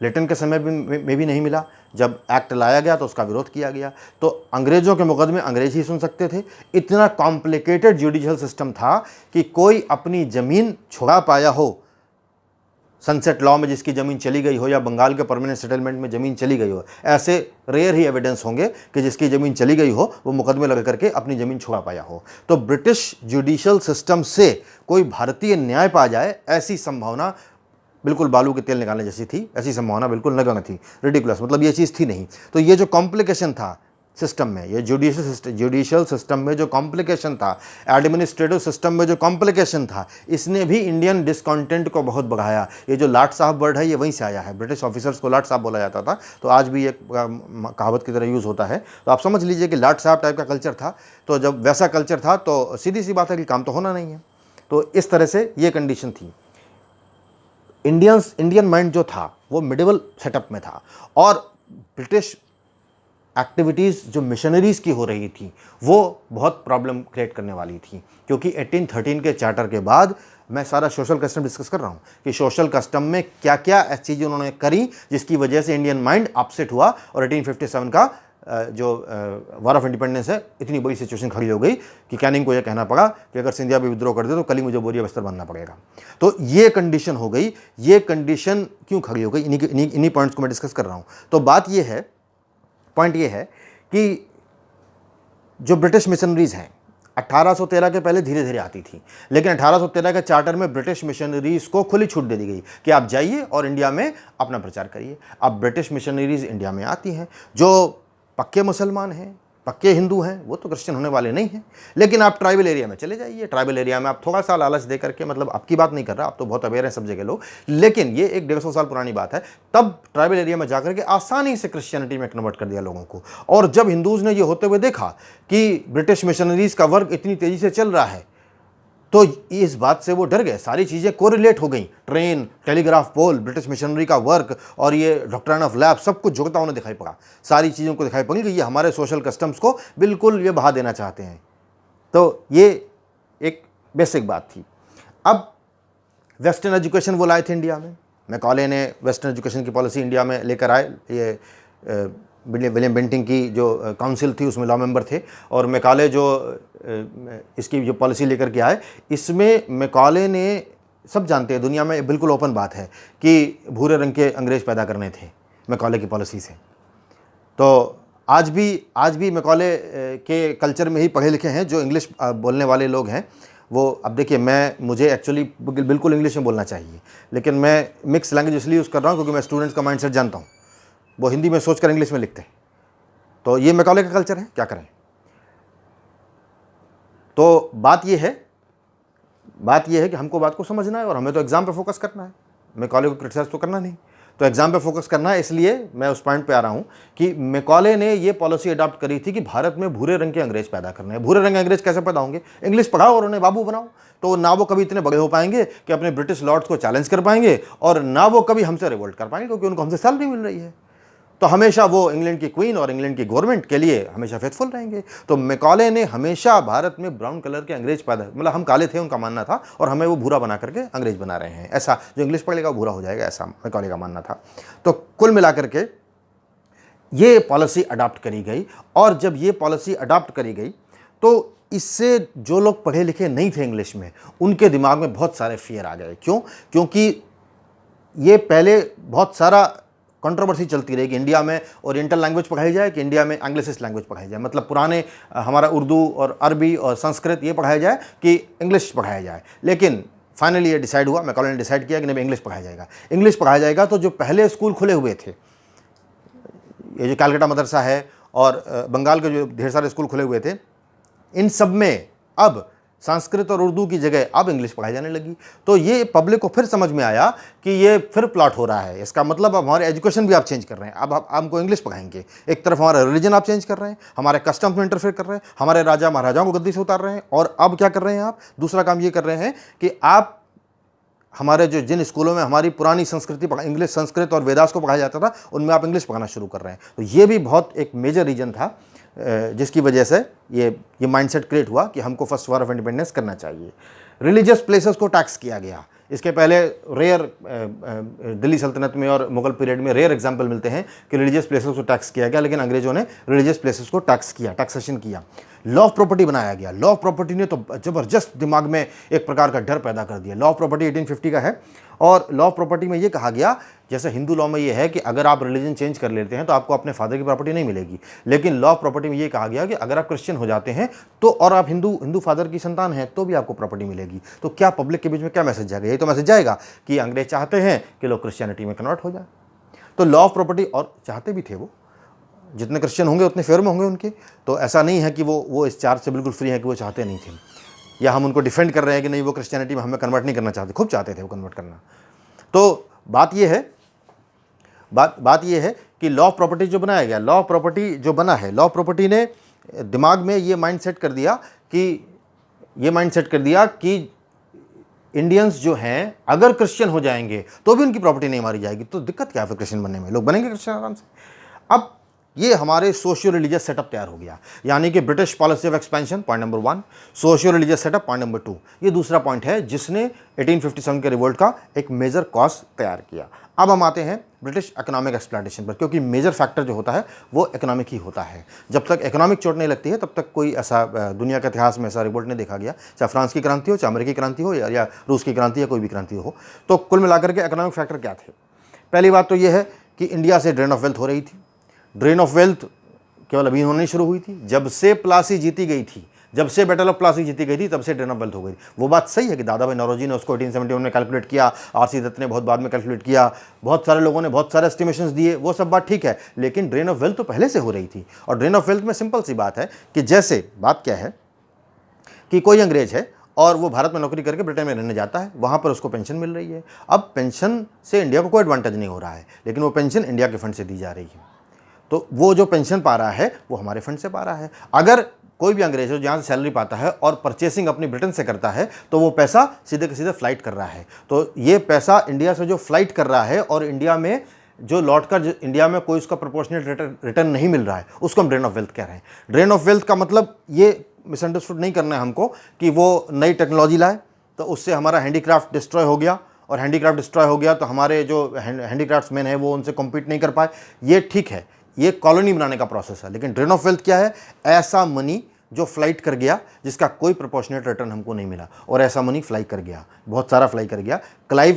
लिटन के समय में भी नहीं मिला। जब एक्ट लाया गया तो उसका विरोध किया गया। तो अंग्रेज़ों के मुकदमे अंग्रेज ही सुन सकते थे। इतना कॉम्प्लिकेटेड जुडिशियल सिस्टम था कि कोई अपनी ज़मीन छुड़ा पाया हो, सनसेट लॉ में जिसकी ज़मीन चली गई हो या बंगाल के परमानेंट सेटलमेंट में ज़मीन चली गई हो, ऐसे रेयर ही एविडेंस होंगे कि जिसकी ज़मीन चली गई हो वो मुकदमे लगा करके अपनी ज़मीन छुड़ा पाया हो। तो ब्रिटिश जुडिशियल सिस्टम से कोई भारतीय न्याय पा जाए, ऐसी संभावना बिल्कुल बालू के तेल निकालने जैसी थी, ऐसी संभावना बिल्कुल नगण्य थी, रिडिकुलस, मतलब ये चीज़ थी नहीं। तो ये जो कॉम्प्लिकेशन था सिस्टम में, ये जुडिशियल सिस्टम में जो कॉम्प्लिकेशन था, एडमिनिस्ट्रेटिव सिस्टम में जो कॉम्प्लिकेशन था, इसने भी इंडियन डिस्कॉन्टेंट को बहुत बढ़ाया। ये जो लाट साहब वर्ड है ये वहीं से आया है। ब्रिटिश ऑफिसर्स को लाट साहब बोला जाता था, तो आज भी एक कहावत की तरह यूज़ होता है। तो आप समझ लीजिए कि लाट साहब टाइप का कल्चर था। तो जब वैसा कल्चर था तो सीधी सी बात है कि काम तो होना नहीं है। तो इस तरह से ये कंडीशन थी। इंडियन माइंड जो था वो मिडिवल सेटअप में था और ब्रिटिश एक्टिविटीज़ जो मिशनरीज़ की हो रही थी वो बहुत प्रॉब्लम क्रिएट करने वाली थी, क्योंकि 1813 के चार्टर के बाद मैं सारा सोशल कस्टम डिस्कस कर रहा हूँ कि सोशल कस्टम में क्या क्या ऐसी चीज़ें उन्होंने करी जिसकी वजह से इंडियन माइंड अपसेट हुआ और 1857 का जो वॉर ऑफ इंडिपेंडेंस है, इतनी बड़ी सिचुएशन खड़ी हो गई कि कैनिंग को यह कहना पड़ा कि अगर सिंधिया भी विद्रोह कर दे तो कल ही मुझे बोरिया बस्तर बनना पड़ेगा। तो ये कंडीशन हो गई। ये कंडीशन क्यों खड़ी हो गई, इन्हीं पॉइंट्स को मैं डिस्कस कर रहा हूँ। तो बात ये है, पॉइंट ये है कि जो ब्रिटिश मिशनरीज़ हैं 1813 के पहले धीरे धीरे आती थी, लेकिन 1813 के चार्टर में ब्रिटिश मिशनरीज़ को खुली छूट दे दी गई कि आप जाइए और इंडिया में अपना प्रचार करिए। अब ब्रिटिश मिशनरीज़ इंडिया में आती हैं, जो पक्के मुसलमान हैं, पक्के हिंदू हैं, वो तो क्रिश्चियन होने वाले नहीं हैं, लेकिन आप ट्राइबल एरिया में चले जाइए। ट्राइबल एरिया में आप थोड़ा सा लालच दे करके, मतलब आपकी बात नहीं कर रहा, आप तो बहुत अवेयर हैं सब जगह लोग, लेकिन ये 100-150 साल पुरानी बात है। तब ट्राइबल एरिया में जाकर के आसानी से क्रिश्चियनिटी में कन्वर्ट कर दिया लोगों को। और जब हिंदूज़ ने ये होते हुए देखा कि ब्रिटिश मिशनरीज़ का वर्क इतनी तेज़ी से चल रहा है, तो इस बात से वो डर गए। सारी चीज़ें कोरिलेट हो गई, ट्रेन, टेलीग्राफ पोल, ब्रिटिश मिशनरी का वर्क और ये डॉक्ट्राइन ऑफ लैब, सब कुछ जुड़ता उन्हें दिखाई पड़ा। सारी चीज़ों को दिखाई पड़ी कि ये हमारे सोशल कस्टम्स को बिल्कुल ये बहा देना चाहते हैं। तो ये एक बेसिक बात थी। अब वेस्टर्न एजुकेशन वो लाए थे इंडिया में। मैकॉले ने वेस्टर्न एजुकेशन की पॉलिसी इंडिया में लेकर आए। ये विलियम बेंटिंग की जो काउंसिल थी उसमें लॉ मेंबर थे, और मैकॉले जो इसकी जो पॉलिसी लेकर के आए, इसमें मैकॉले ने, सब जानते हैं दुनिया में बिल्कुल ओपन बात है कि भूरे रंग के अंग्रेज़ पैदा करने थे मैकॉले की पॉलिसी से। तो आज भी मैकॉले के कल्चर में ही पढ़े लिखे हैं जो इंग्लिश बोलने वाले लोग हैं वो। अब देखिए, मुझे एक्चुअली बिल्कुल इंग्लिश में बोलना चाहिए, लेकिन मैं मिक्स लैंग्वेज इसलिए यूज़ कर रहा हूँ क्योंकि मैं स्टूडेंट्स का माइंडसेट जानता हूँ। वो हिंदी में सोचकर इंग्लिश में लिखते हैं। तो ये मैकॉले का कल्चर है, क्या करें। तो बात ये है कि हमको बात को समझना है और हमें तो एग्जाम पे फोकस करना है, मैकॉले को क्रिटिसाइज तो करना नहीं। तो एग्जाम पे फोकस करना है, इसलिए मैं उस पॉइंट पे आ रहा हूँ कि मैकॉले ने ये पॉलिसी अडॉप्ट करी थी कि भारत में भूरे रंग के अंग्रेज पैदा करने हैं। भूरे रंग के अंग्रेज कैसे पैदा होंगे? इंग्लिश पढ़ाओ और उन्हें बाबू बनाओ। तो ना वो कभी इतने बड़े हो पाएंगे कि अपने ब्रिटिश लॉर्ड्स को चैलेंज कर पाएंगे, और ना वो कभी हमसे रिवोल्ट कर पाएंगे क्योंकि उनको हमसे सैलरी मिल रही है। तो हमेशा वो इंग्लैंड की क्वीन और इंग्लैंड की गवर्नमेंट के लिए हमेशा फेथफुल रहेंगे। तो मैकॉले ने हमेशा भारत में ब्राउन कलर के अंग्रेज पैदा, मतलब हम काले थे उनका मानना था, और हमें वो भूरा बना करके अंग्रेज बना रहे हैं। ऐसा जो इंग्लिश पढ़ लेगा वो भूरा हो जाएगा, ऐसा मैकॉले का मानना था। तो कुल मिलाकर के ये पॉलिसी अडॉप्ट करी गई, और जब ये पॉलिसी अडॉप्ट करी गई तो इससे जो लोग पढ़े लिखे नहीं थे इंग्लिश में, उनके दिमाग में बहुत सारे फियर आ गए। क्यों? क्योंकि ये पहले बहुत सारा कंट्रोवर्सी चलती रही कि इंडिया में ओरिएंटल लैंग्वेज पढ़ाई जाए कि इंडिया में एंग्लिसिस्ट लैंग्वेज पढ़ाई जाए, मतलब पुराने हमारा उर्दू और अरबी और संस्कृत ये पढ़ाया जाए कि इंग्लिश पढ़ाया जाए। लेकिन फाइनली ये डिसाइड हुआ, मैकॉले ने डिसाइड किया कि नहीं, इंग्लिश पढ़ाया जाएगा। इंग्लिश पढ़ाया जाएगा तो जो पहले स्कूल खुले हुए थे, ये जो कैलकाटा मदरसा है और बंगाल के जो ढेर सारे स्कूल खुले हुए थे, इन सब में अब संस्कृत और उर्दू की जगह अब इंग्लिश पढ़ाई जाने लगी। तो ये पब्लिक को फिर समझ में आया कि ये फिर प्लॉट हो रहा है। इसका मतलब अब हमारे एजुकेशन भी आप चेंज कर रहे हैं, अब आप हमको इंग्लिश पढ़ाएंगे। एक तरफ हमारा रिलीजन आप चेंज कर रहे हैं, हमारे कस्टम्स में इंटरफेयर कर रहे हैं, हमारे राजा महाराजाओं को गद्दी से उतार रहे हैं। और अब क्या कर रहे हैं आप? दूसरा काम ये कर रहे हैं कि आप हमारे जो जिन स्कूलों में हमारी पुरानी संस्कृति इंग्लिश, संस्कृत और वेदास को पढ़ाया जाता था, उनमें आप इंग्लिश पढ़ाना शुरू कर रहे हैं। तो ये भी बहुत एक मेजर रीजन था जिसकी वजह से ये माइंडसेट क्रिएट हुआ कि हमको फर्स्ट वॉर ऑफ इंडिपेंडेंस करना चाहिए। रिलीजियस प्लेसेस को टैक्स किया गया। इसके पहले रेयर दिल्ली सल्तनत में और मुगल पीरियड में रेयर एग्जाम्पल मिलते हैं कि रिलीजियस प्लेसेस को टैक्स किया गया, लेकिन अंग्रेजों ने रिलीजियस प्लेसेस को टैक्स किया, टैक्सेशन किया। लॉ ऑफ प्रॉपर्टी बनाया गया। लॉ ऑफ प्रॉपर्टी ने तो ज़बरदस्त दिमाग में एक प्रकार का डर पैदा कर दिया। लॉ ऑफ प्रॉपर्टी 1850 का है और लॉ ऑफ प्रॉपर्टी में ये कहा गया, जैसे हिंदू लॉ में ये है कि अगर आप रिलीजन चेंज कर लेते हैं तो आपको अपने फादर की प्रॉपर्टी नहीं मिलेगी, लेकिन लॉ ऑफ प्रॉपर्टी में ये कहा गया कि अगर आप क्रिश्चियन हो जाते हैं तो और आप हिंदू फादर की संतान हैं तो भी आपको प्रॉपर्टी मिलेगी। तो क्या पब्लिक के बीच में क्या मैसेज जाएगा? यही तो मैसेज जाएगा कि अंग्रेज चाहते हैं कि लोग क्रिश्चियनिटी में कन्वर्ट हो जाए। तो लॉ ऑफ प्रॉपर्टी, और चाहते भी थे वो, जितने क्रिश्चियन होंगे उतने फेवर में होंगे उनके। तो ऐसा नहीं है कि वो इस चार्ज से बिल्कुल फ्री है कि वो चाहते नहीं थे, या हम उनको डिफेंड कर रहे हैं कि नहीं वो क्रिश्चियनिटी में हमें कन्वर्ट नहीं करना चाहते, खूब चाहते थे वो कन्वर्ट करना। तो बात ये है कि लॉ ऑफ प्रॉपर्टी जो बनाया गया, लॉ ऑफ प्रॉपर्टी जो बना है, लॉ ऑफ प्रॉपर्टी ने दिमाग में ये माइंडसेट कर दिया कि इंडियंस जो हैं अगर क्रिश्चियन हो जाएंगे तो भी उनकी प्रॉपर्टी नहीं मारी जाएगी। तो दिक्कत क्या है फिर क्रिश्चियन बनने में? लोग बनेंगे क्रिश्चियन आराम से। अब ये हमारे सोशियो रिलीजियस सेटअप तैयार हो गया, यानी कि British policy of expansion, point number 1, socio religious setup, point number 2। ये दूसरा पॉइंट है जिसने 1857 के रिवोल्ट का एक मेजर कॉज तैयार किया। अब हम आते हैं ब्रिटिश इकोनॉमिक एक्सप्लॉयटेशन पर, क्योंकि मेजर फैक्टर जो होता है वो इकोनॉमिक ही होता है। जब तक इकोनॉमिक चोट नहीं लगती है तब तक कोई ऐसा दुनिया के इतिहास में ऐसा रिवोल्ट नहीं देखा गया, चाहे फ्रांस की क्रांति हो, चाहे अमेरिकी क्रांति हो, या रूस की क्रांति, या कोई भी क्रांति हो। तो कुल मिलाकर के इकोनॉमिक फैक्टर क्या थे? पहली बात तो ये है कि इंडिया से ड्रेन ऑफ वेल्थ हो रही थी। ड्रेन ऑफ वेल्थ केवल अभी होनी शुरू हुई थी, जब से प्लासी जीती गई थी, जब से बैटल ऑफ प्लासी जीती गई थी तब से ड्रेन ऑफ वेल्थ हो गई। वो बात सही है कि दादा भाई नौरोजी ने उसको 1871 में कैलकुलेट किया, आरसी दत्त ने बहुत बाद में कैलकुलेट किया, बहुत सारे लोगों ने बहुत सारे एस्टिमेशंस दिए, वो सब बात ठीक है, लेकिन ड्रेन ऑफ वेल्थ तो पहले से हो रही थी। और ड्रेन ऑफ वेल्थ में सिंपल सी बात है कि जैसे बात क्या है कि कोई अंग्रेज है और वो भारत में नौकरी करके ब्रिटेन में रहने जाता है, वहाँ पर उसको पेंशन मिल रही है। अब पेंशन से इंडिया को कोई एडवांटेज नहीं हो रहा है, लेकिन वो पेंशन इंडिया के फंड से दी जा रही है। तो वो जो पेंशन पा रहा है वो हमारे फंड से पा रहा है। अगर कोई भी अंग्रेज हो जहाँ से सैलरी पाता है और परचेसिंग अपनी ब्रिटेन से करता है तो वो पैसा सीधे के सीधे फ्लाइट कर रहा है। तो ये पैसा इंडिया से जो फ्लाइट कर रहा है और इंडिया में जो लौट कर इंडिया में कोई उसका प्रोपोर्शनेट रिटर्न नहीं मिल रहा है, उसको हम ड्रेन ऑफ वेल्थ कह रहे हैं। ड्रेन ऑफ वेल्थ का मतलब ये मिसअंडरस्टूड नहीं करना है हमको कि वो नई टेक्नोलॉजी लाए तो उससे हमारा हैंडीक्राफ्ट डिस्ट्रॉय हो गया, और हैंडीक्राफ्ट डिस्ट्रॉय हो गया तो हमारे जो हैंडीक्राफ्ट्समैन है वो उनसे कॉम्पीट नहीं कर पाए। ये ठीक है, ये कॉलोनी बनाने का प्रोसेस है। लेकिन ड्रेन ऑफ वेल्थ क्या है? ऐसा मनी जो फ्लाइट कर गया, जिसका कोई प्रोपोर्शनेट रिटर्न हमको नहीं मिला, और ऐसा मनी फ्लाई कर गया, बहुत सारा फ्लाई कर गया।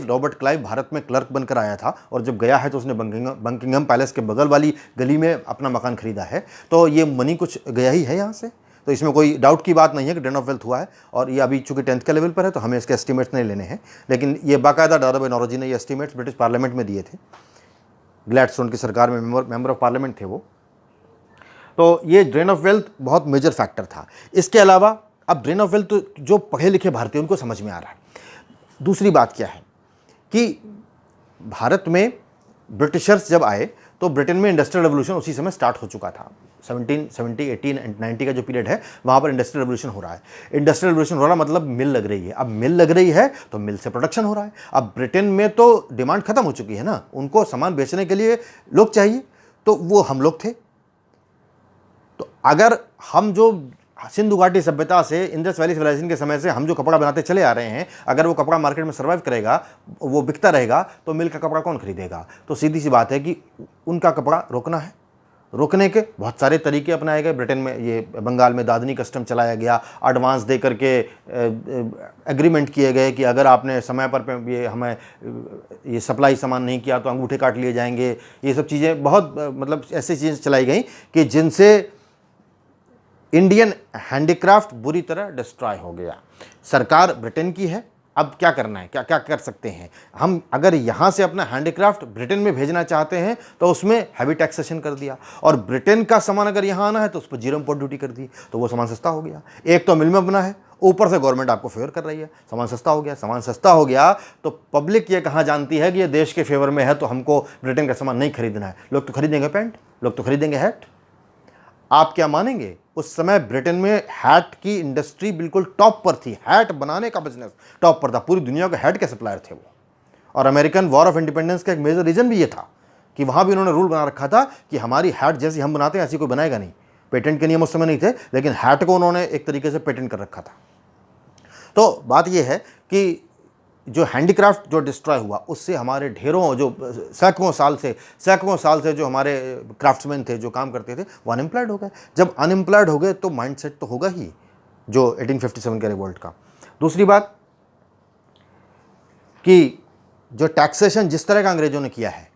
रॉबर्ट क्लाइव भारत में क्लर्क बनकर आया था, और जब गया है तो उसने बकिंगहम पैलेस के बगल वाली गली में अपना मकान खरीदा है। तो ये मनी कुछ गया ही है यहाँ से, तो इसमें कोई डाउट की बात नहीं है कि ड्रेन ऑफ वेल्थ हुआ है। और ये अभी चूंकि 10th के लेवल पर है तो हमें इसके एस्टिमेट्स नहीं लेने हैं, लेकिन ये बाकायदा दादा भाई नौरोजी ने ये एस्टिमेट्स ब्रिटिश पार्लियामेंट में दिए थे। ग्लैडस्टोन की सरकार में मेंबर ऑफ पार्लियामेंट थे वो। तो ये ड्रेन ऑफ वेल्थ बहुत मेजर फैक्टर था। इसके अलावा अब ड्रेन ऑफ वेल्थ तो जो पढ़े लिखे भारतीय उनको समझ में आ रहा है। दूसरी बात क्या है कि भारत में ब्रिटिशर्स जब आए तो ब्रिटेन में इंडस्ट्रियल रेवोल्यूशन उसी समय स्टार्ट हो चुका था। 1770, 18 एंड 90 का जो पीरियड है वहाँ पर इंडस्ट्रियल रेवोल्यूशन हो रहा है। इंडस्ट्रियल रेवोल्यूशन हो रहा मतलब मिल लग रही है। अब मिल लग रही है तो मिल से प्रोडक्शन हो रहा है। अब ब्रिटेन में तो डिमांड खत्म हो चुकी है ना, उनको सामान बेचने के लिए लोग चाहिए, तो वो हम लोग थे। तो अगर हम जो सिंधु घाटी सभ्यता से इंडस वैली सिविलाइजेशन के समय से हम जो कपड़ा बनाते चले आ रहे हैं, अगर वो कपड़ा मार्केट में सर्वाइव करेगा, वो बिकता रहेगा, तो मिल का कपड़ा कौन खरीदेगा? तो सीधी सी बात है कि उनका कपड़ा रोकना है। रोकने के बहुत सारे तरीके अपनाए गए। ब्रिटेन में ये बंगाल में दादनी कस्टम चलाया गया, एडवांस दे करके एग्रीमेंट किए गए कि अगर आपने समय पर ये हमें ये सप्लाई सामान नहीं किया तो अंगूठे काट लिए जाएंगे। ये सब चीज़ें बहुत मतलब ऐसी चीज़ें चलाई गई कि जिनसे इंडियन हैंडीक्राफ्ट बुरी तरह डिस्ट्रॉय हो गया। सरकार ब्रिटेन की है, अब क्या करना है, क्या क्या कर सकते हैं हम? अगर यहाँ से अपना हैंडीक्राफ्ट ब्रिटेन में भेजना चाहते हैं तो उसमें हैवी टैक्सेशन कर दिया, और ब्रिटेन का सामान अगर यहाँ आना है तो उस पर 0 इम्पोर्ट ड्यूटी कर दी, तो वो सामान सस्ता हो गया। एक तो मिल में बना है, ऊपर से गवर्नमेंट आपको फेवर कर रही है, सामान सस्ता हो गया। सामान सस्ता हो गया तो पब्लिक ये कहाँ जानती है कि ये देश के फेवर में है, तो हमको ब्रिटेन का सामान नहीं खरीदना है। लोग तो खरीदेंगे पैंट, लोग तो खरीदेंगे हैट। आप क्या मानेंगे, उस समय ब्रिटेन में हैट की इंडस्ट्री बिल्कुल टॉप पर थी, हैट बनाने का बिजनेस टॉप पर था, पूरी दुनिया के हैट के सप्लायर थे वो। और अमेरिकन वॉर ऑफ इंडिपेंडेंस का एक मेजर रीजन भी ये था कि वहाँ भी उन्होंने रूल बना रखा था कि हमारी हैट जैसी हम बनाते हैं ऐसी कोई बनाएगा नहीं। पेटेंट के नियम उस समय नहीं थे, लेकिन हैट को उन्होंने एक तरीके से पेटेंट कर रखा था। तो बात यह है कि जो हैंडीक्राफ्ट जो डिस्ट्रॉय हुआ, उससे हमारे ढेरों जो सैकड़ों साल से जो हमारे क्राफ्ट्समैन थे, जो काम करते थे, वो अनएम्प्लॉयड हो गए। जब अनएम्प्लॉयड हो गए तो माइंडसेट तो होगा ही जो 1857 के रिवोल्ट का। दूसरी बात कि जो टैक्सेशन जिस तरह का अंग्रेजों ने किया है,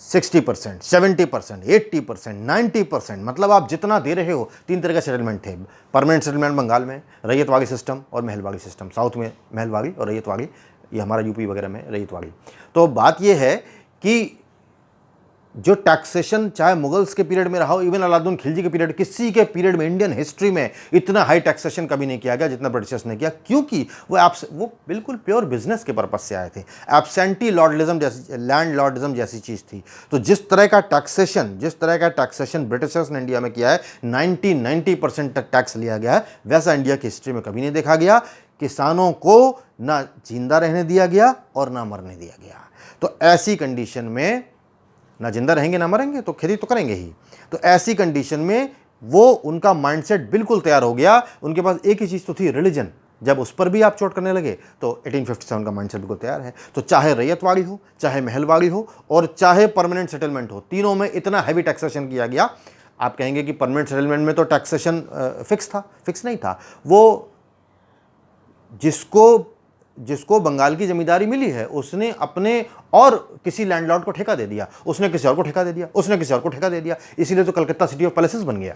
60%, 70%, 80%, 90%, मतलब आप जितना दे रहे हो। 3 तरह का सेटलमेंट थे। परमानेंट सेटलमेंट बंगाल में, रैयतवाड़ी सिस्टम और महलवाड़ी सिस्टम। साउथ में महलवाड़ी और रैयतवाड़ी, ये हमारा यूपी वगैरह में रैयतवाड़ी। तो बात ये है कि जो टैक्सेशन चाहे मुगल्स के पीरियड में रहा हो, इवन अलाउद्दीन खिलजी के पीरियड, किसी के पीरियड में इंडियन हिस्ट्री में इतना हाई टैक्सेशन कभी नहीं किया गया जितना ब्रिटिशर्स ने किया, क्योंकि वो बिल्कुल प्योर बिजनेस के पर्पज से आए थे। एब्सेंटी लॉर्डलिज्म जैसी, लैंड लॉर्डिज्म जैसी चीज़ थी। तो जिस तरह का टैक्सेशन ब्रिटिशर्स ने इंडिया में किया है, 90% तक टैक्स लिया गया है, वैसा इंडिया की हिस्ट्री में कभी नहीं देखा गया। किसानों को ना जिंदा रहने दिया गया और ना मरने दिया गया। तो ऐसी कंडीशन में ना जिंदा रहेंगे ना मरेंगे, तो खेती तो करेंगे ही। तो ऐसी कंडीशन में वो उनका माइंडसेट बिल्कुल तैयार हो गया। उनके पास एक ही चीज़ तो थी, रिलीजन। जब उस पर भी आप चोट करने लगे तो 1857 का माइंडसेट बिल्कुल तैयार है। तो चाहे रैयतवाड़ी हो, चाहे महलवाड़ी हो और चाहे परमानेंट सेटलमेंट हो, तीनों में इतना हैवी टैक्सेशन किया गया। आप कहेंगे कि परमानेंट सेटलमेंट में तो टैक्सेशन फिक्स था, फिक्स नहीं था। वो जिसको बंगाल की जमींदारी मिली है, उसने अपने और किसी लैंडलॉर्ड को ठेका दे दिया, उसने किसी और को ठेका दे दिया, उसने किसी और को ठेका दे दिया। इसीलिए तो कलकत्ता सिटी ऑफ पैलेसेस बन गया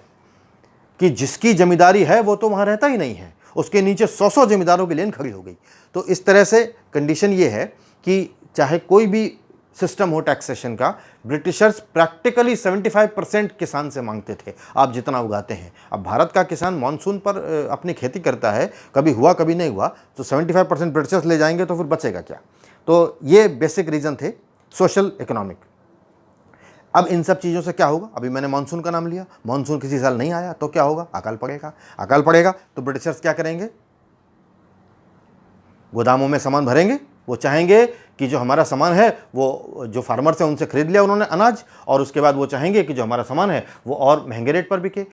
कि जिसकी जमींदारी है वो तो वहाँ रहता ही नहीं है, उसके नीचे 100 जमींदारों की लेन खड़ी हो गई। तो इस तरह से कंडीशन ये है कि चाहे कोई भी सिस्टम हो टैक्सेशन का, ब्रिटिशर्स प्रैक्टिकली 75% किसान से मांगते थे, आप जितना उगाते हैं। अब भारत का किसान मानसून पर अपनी खेती करता है, कभी हुआ कभी नहीं हुआ, तो 75% ब्रिटिशर्स ले जाएंगे तो फिर बचेगा क्या? तो ये बेसिक रीज़न थे, सोशल इकोनॉमिक। अब इन सब चीज़ों से क्या होगा? अभी मैंने मानसून का नाम लिया, मानसून किसी साल नहीं आया तो क्या होगा? अकाल पड़ेगा। अकाल पड़ेगा तो ब्रिटिशर्स क्या करेंगे? गोदामों में सामान भरेंगे। वो चाहेंगे कि जो हमारा सामान है वो जो फार्मर से उनसे खरीद लिया उन्होंने अनाज, और उसके बाद वो चाहेंगे कि जो हमारा सामान है वो और महंगे रेट पर बिके।